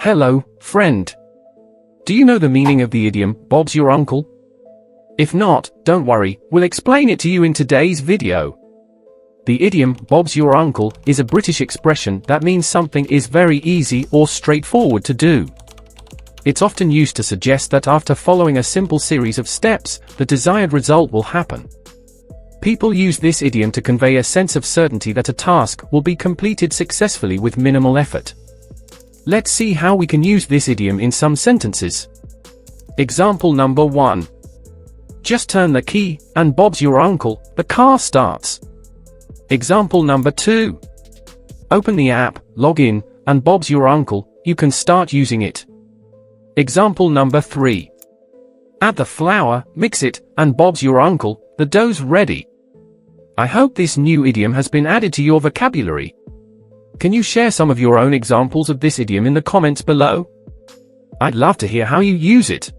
Hello, friend. Do you know the meaning of the idiom, Bob's your uncle? If not, don't worry, we'll explain it to you in today's video. The idiom, Bob's your uncle, is a British expression that means something is very easy or straightforward to do. It's often used to suggest that after following a simple series of steps, the desired result will happen. People use this idiom to convey a sense of certainty that a task will be completed successfully with minimal effort. Let's see how we can use this idiom in some sentences. Example number 1. Just turn the key, and Bob's your uncle, the car starts. Example number 2. Open the app, log in, and Bob's your uncle, you can start using it. Example number 3. Add the flour, mix it, and Bob's your uncle, the dough's ready. I hope this new idiom has been added to your vocabulary. Can you share some of your own examples of this idiom in the comments below? I'd love to hear how you use it.